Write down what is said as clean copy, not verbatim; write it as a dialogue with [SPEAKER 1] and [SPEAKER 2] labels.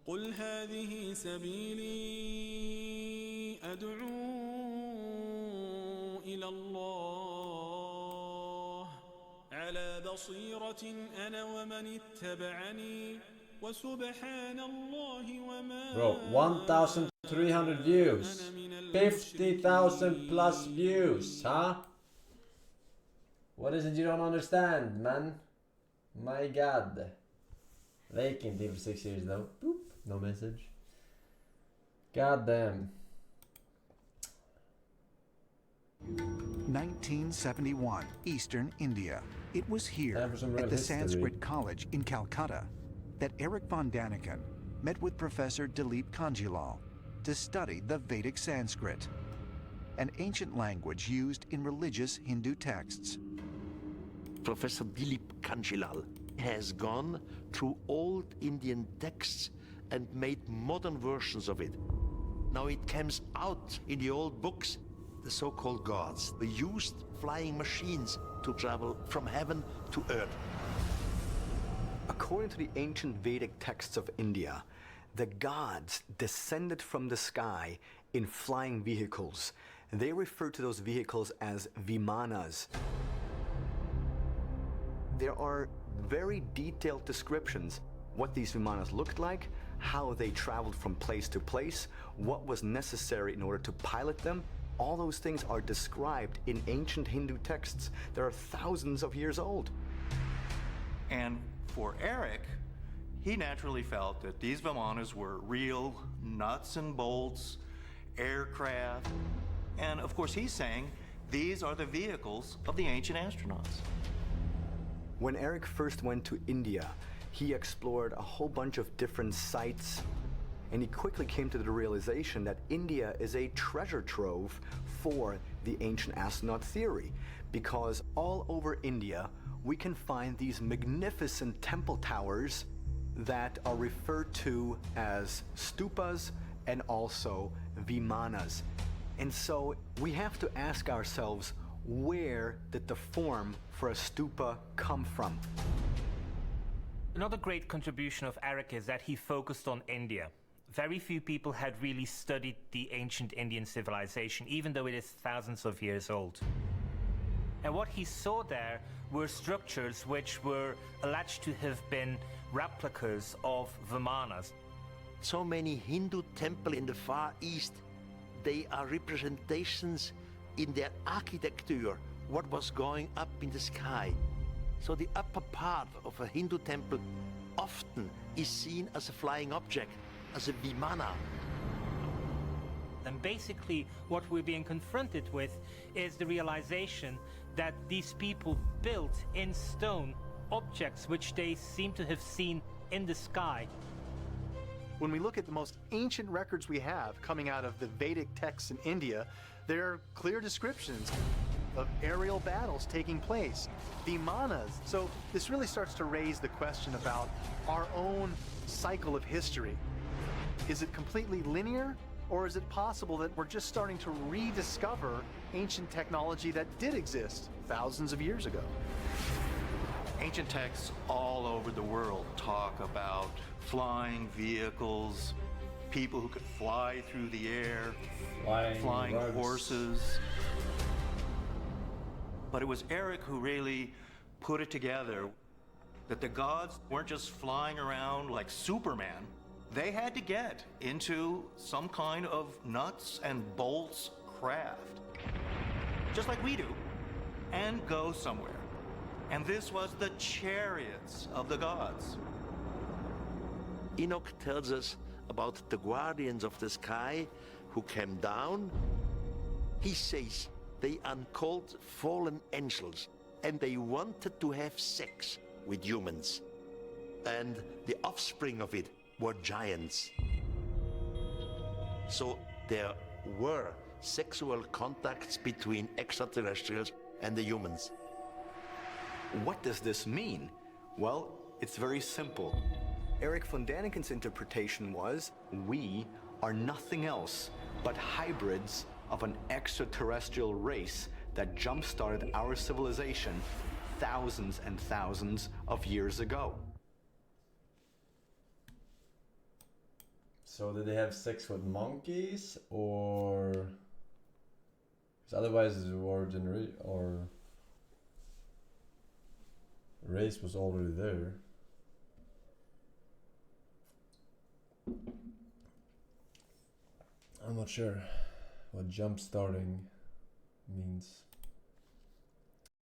[SPEAKER 1] قل هذه سبيلي أدعو إلى الله على بصيرة أنا ومن اتبعني وسبحان الله وما
[SPEAKER 2] Bro, 1,300 views. 50,000 plus views, huh? What is it you don't understand, man? My god. Vacant for 6 years though. Boop. No message. God damn.
[SPEAKER 3] 1971, Eastern India. It was here, at the Sanskrit College in Calcutta, that Eric von Daniken met with Professor Dilip Kanjilal to study the Vedic Sanskrit, an ancient language used in religious Hindu texts.
[SPEAKER 4] Professor Dilip Kanjilal has gone through old Indian texts and made modern versions of it. Now it comes out in the old books. The so-called gods, they used flying machines to travel from heaven to earth.
[SPEAKER 5] According to the ancient Vedic texts of India, the gods descended from the sky in flying vehicles. They refer to those vehicles as vimanas. There are very detailed descriptions what these vimanas looked like, how they traveled from place to place, what was necessary in order to pilot them. All those things are described in ancient Hindu texts that are thousands of years old.
[SPEAKER 6] And for Eric, he naturally felt that these vimanas were real nuts and bolts, aircraft, and of course he's saying these are the vehicles of the ancient astronauts.
[SPEAKER 5] When Eric first went to India, he explored a whole bunch of different sites, and he quickly came to the realization that India is a treasure trove for the ancient astronaut theory, because all over India we can find these magnificent temple towers that are referred to as stupas and also vimanas. And so we have to ask ourselves, where did the form for a stupa come from?
[SPEAKER 7] Another great contribution of Eric is that he focused on India. Very few people had really studied the ancient Indian civilization, even though it is thousands of years old. And what he saw there were structures which were alleged to have been replicas of vimanas.
[SPEAKER 4] So many Hindu temples in the Far East, they are representations in their architecture, what was going up in the sky. So the upper part of a Hindu temple often is seen as a flying object, as a vimana.
[SPEAKER 7] And basically what we're being confronted with is the realization that these people built in stone objects which they seem to have seen in the sky.
[SPEAKER 8] When we look at the most ancient records we have coming out of the Vedic texts in India, there are clear descriptions of aerial battles taking place, vimanas. So this really starts to raise the question about our own cycle of history. Is it completely linear, or is it possible that we're just starting to rediscover ancient technology that did exist thousands of years ago?
[SPEAKER 6] Ancient texts all over the world talk about flying vehicles, people who could fly through the air, flying horses. But it was Eric who really put it together, that the gods weren't just flying around like Superman. They had to get into some kind of nuts and bolts craft, just like we do, and go somewhere. And this was the chariots of the gods.
[SPEAKER 4] Enoch tells us about the guardians of the sky who came down. He says they are called fallen angels, and they wanted to have sex with humans. And the offspring of it were giants. So there were sexual contacts between extraterrestrials and the humans.
[SPEAKER 5] What does this mean? Well, it's very simple. Eric von Daniken's interpretation was, we are nothing else but hybrids of an extraterrestrial race that jump-started our civilization thousands and thousands of years ago.
[SPEAKER 2] So did they have sex with monkeys, or? Because otherwise the origin or race was already there. I'm not sure what jump starting means.